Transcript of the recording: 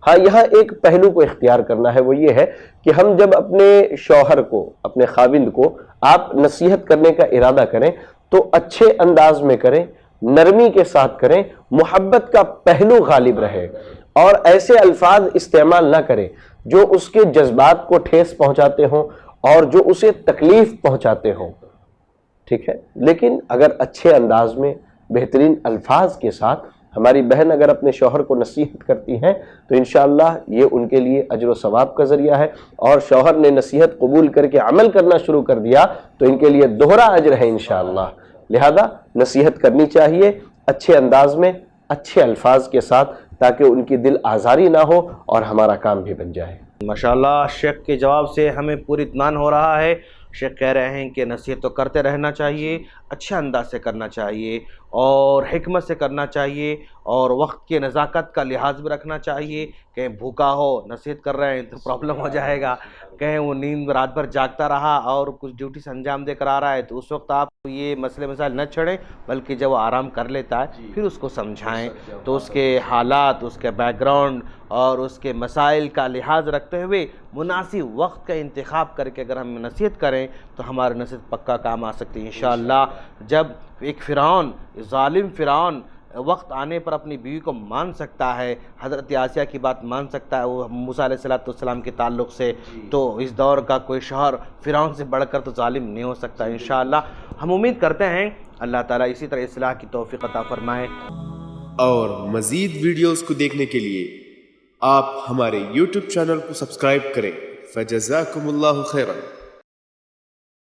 ہاں یہاں ایک پہلو کو اختیار کرنا ہے، وہ یہ ہے کہ ہم جب اپنے شوہر کو، اپنے خاوند کو آپ نصیحت کرنے کا ارادہ کریں تو اچھے انداز میں کریں، نرمی کے ساتھ کریں، محبت کا پہلو غالب رہے، اور ایسے الفاظ استعمال نہ کریں جو اس کے جذبات کو ٹھیس پہنچاتے ہوں اور جو اسے تکلیف پہنچاتے ہوں، ٹھیک ہے۔ لیکن اگر اچھے انداز میں بہترین الفاظ کے ساتھ ہماری بہن اگر اپنے شوہر کو نصیحت کرتی ہیں تو انشاءاللہ یہ ان کے لیے اجر و ثواب کا ذریعہ ہے، اور شوہر نے نصیحت قبول کر کے عمل کرنا شروع کر دیا تو ان کے لیے دوہرا اجر ہے انشاءاللہ۔ لہذا نصیحت کرنی چاہیے اچھے انداز میں، اچھے الفاظ کے ساتھ، تاکہ ان کی دل آزاری نہ ہو اور ہمارا کام بھی بن جائے۔ ماشاءاللہ شیخ کے جواب سے ہمیں پوری اطمینان ہو رہا ہے۔ شیخ کہہ رہے ہیں کہ نصیحت تو کرتے رہنا چاہیے، اچھے انداز سے کرنا چاہیے اور حکمت سے کرنا چاہیے، اور وقت کے نزاکت کا لحاظ بھی رکھنا چاہیے۔ کہیں بھوکا ہو نصیحت کر رہے ہیں تو پرابلم ہو جائے گا، کہیں وہ نیند رات بھر جاگتا رہا اور کچھ ڈیوٹی سے انجام دے کر آ رہا ہے تو اس وقت آپ یہ مسئلے مسائل نہ چھڑیں، بلکہ جب وہ آرام کر لیتا ہے پھر اس کو سمجھائیں، تو اس کے حالات، اس کے بیک گراؤنڈ اور اس کے مسائل کا لحاظ رکھتے ہوئے مناسب وقت کا انتخاب کر کے اگر ہم نصیحت کریں تو ہماری نصیحت پکا کام آ سکتی ہے انشاءاللہ۔ جب ایک فرعون، ظالم فرعون وقت آنے پر اپنی بیوی کو مان سکتا ہے، حضرت آسیہ کی بات مان سکتا ہے وہ موسیٰ علیہ السلام کے تعلق سے، تو اس دور کا کوئی شوہر فرعون سے بڑھ کر تو ظالم نہیں ہو سکتا انشاءاللہ۔ ہم امید کرتے ہیں اللہ تعالیٰ اسی طرح اصلاح کی توفیق عطا فرمائے۔ اور مزید ویڈیوز کو دیکھنے کے لیے آپ ہمارے YouTube چینل کو سبسکرائب کریں۔ فجزاکم اللہ خیرا۔